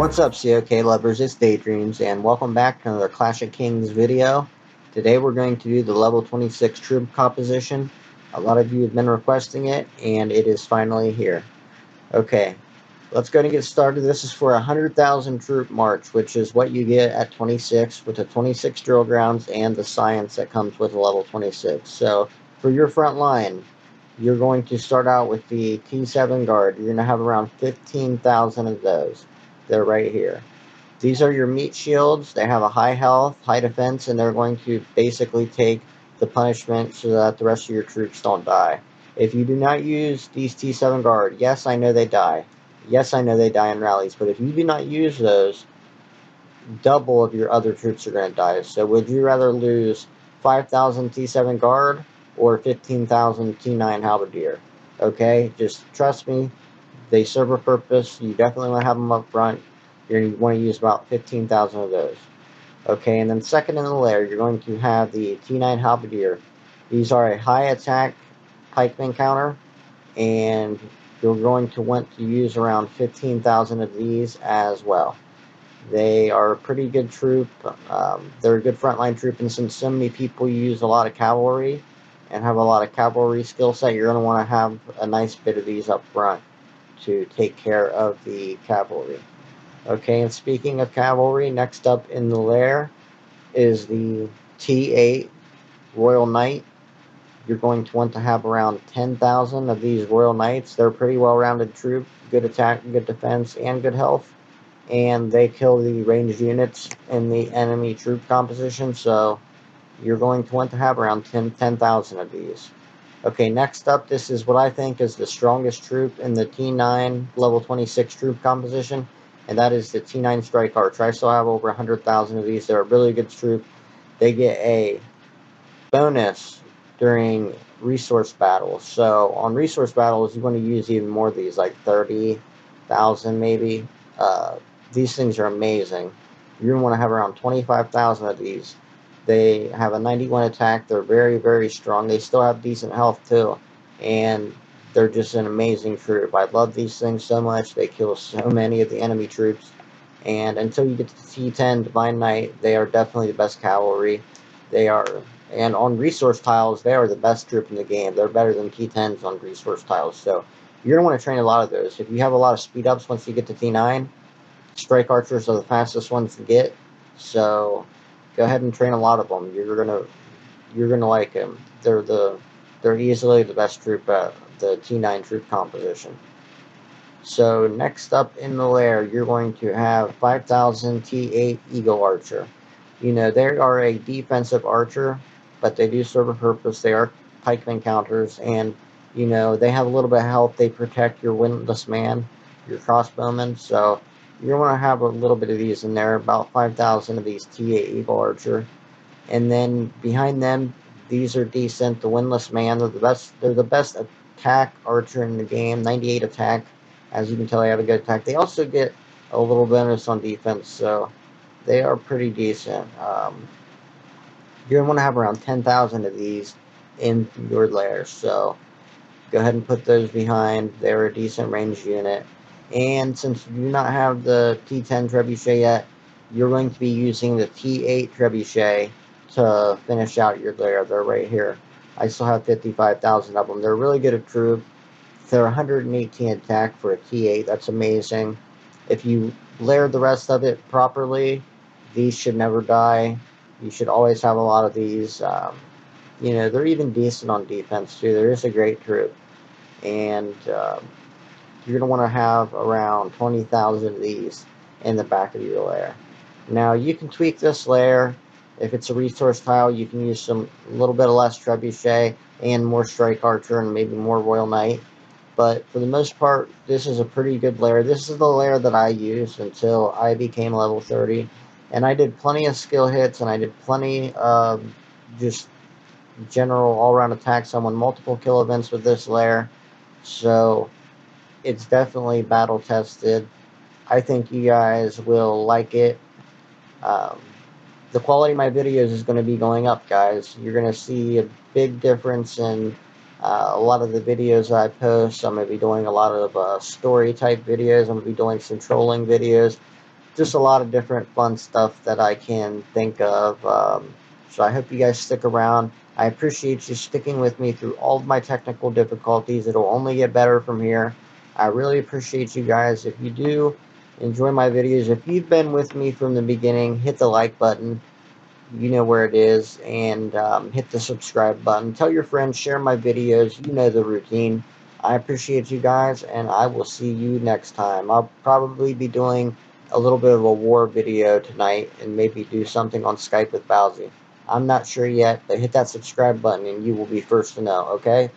What's up, COK lovers? It's Daydreams, and welcome back to another Clash of Kings video. Today we're going to do the level 26 troop composition. A lot of you have been requesting it, and it is finally here. Okay, let's go and get started. This is for a 100,000 troop march, which is what you get at 26 with the 26 drill grounds and the science that comes with level 26. So for your front line, you're going to start out with the T7 guard. You're going to have around 15,000 of those. They're right here. These are your meat shields. They have a high health, high defense, and they're going to basically take the punishment so that the rest of your troops don't die. If you do not use these T7 guard, yes, I know they die. Yes, I know they die in rallies, but if you do not use those, double of your other troops are going to die. So would you rather lose 5,000 T7 guard or 15,000 T9 halberdier? Okay, just trust me, they serve a purpose. You definitely want to have them up front. You're going to want to use about 15,000 of those. Okay, and then second in the layer, you're going to have the T9 halberdier. These are a high attack pikeman counter, and you're going to want to use around 15,000 of these as well. They are a pretty good troop. They're a good frontline troop, and since so many people use a lot of cavalry and have a lot of cavalry skill set, you're going to want to have a nice bit of these up front to take care of the cavalry. Okay, and speaking of cavalry, next up in the lair is the T8 Royal Knight. You're going to want to have around 10,000 of these Royal Knights. They're a pretty well-rounded troop, good attack, good defense, and good health. And they kill the ranged units in the enemy troop composition, so you're going to want to have around 10,000 of these. Okay, next up, this is what I think is the strongest troop in the T9 level 26 troop composition, and that is the T9 Strike Archer. I still have over 100,000 of these. They're a really good troop. They get a bonus during resource battles. So on resource battles, you want to use even more of these, like 30,000 maybe. These things are amazing. You're going to want to have around 25,000 of these. They have a 91 attack. They're very, very strong. They still have decent health too. And they're just an amazing troop. I love these things so much. They kill so many of the enemy troops. And until you get to the T10 Divine Knight, they are definitely the best cavalry. They are, and on resource tiles, they are the best troop in the game. They're better than T10s on resource tiles. So you're going to want to train a lot of those. If you have a lot of speed ups once you get to T9, Strike Archers are the fastest ones to get. So go ahead and train a lot of them. You're gonna like them. They're easily the best troop at the T9 troop composition. So next up in the lair, you're going to have 5,000 T8 Eagle Archer. You know, they are a defensive archer, but they do serve a purpose. They are pikeman counters, and, you know, they have a little bit of health. They protect your windless man, your crossbowmen, so you're going to have a little bit of these in there, about 5,000 of these T8 Eagle Archer. And then behind them, these are decent. The windless man, they're the best attack archer in the game, 98 attack. As you can tell, they have a good attack. They also get a little bonus on defense, so they are pretty decent. You're going to want to have around 10,000 of these in your lair, so go ahead and put those behind. They're a decent ranged unit. And since you do not have the T10 Trebuchet yet, you're going to be using the T8 Trebuchet to finish out your lair. They're right here. I still have 55,000 of them. They're really good at troop. They're 118 attack for a T8. That's amazing. If you layer the rest of it properly, these should never die. You should always have a lot of these. You know, they're even decent on defense too. They're just a great troop. And you're going to want to have around 20,000 of these in the back of your lair. Now, you can tweak this lair. If it's a resource tile, you can use a little bit of less Trebuchet and more Strike Archer and maybe more Royal Knight. But for the most part, this is a pretty good lair. This is the lair that I used until I became level 30. And I did plenty of skill hits, and I did plenty of just general all-around attacks. I won multiple kill events with this lair. So it's definitely battle tested. I think you guys will like it. The quality of my videos is going to be going up, guys. You're going to see a big difference in a lot of the videos I post. I'm going to be doing a lot of story type videos. I'm going to be doing some trolling videos. just a lot of different fun stuff that I can think of. So I hope you guys stick around. I appreciate you sticking with me through all of my technical difficulties. It'll only get better from here. I really appreciate you guys. If you do enjoy my videos, if you've been with me from the beginning, hit the like button. You know where it is, and hit the subscribe button. Tell your friends, share my videos. You know the routine. I appreciate you guys, and I will see you next time. I'll probably be doing a little bit of a war video tonight, and maybe do something on Skype with Bowsy. I'm not sure yet, but hit that subscribe button and you will be first to know, okay?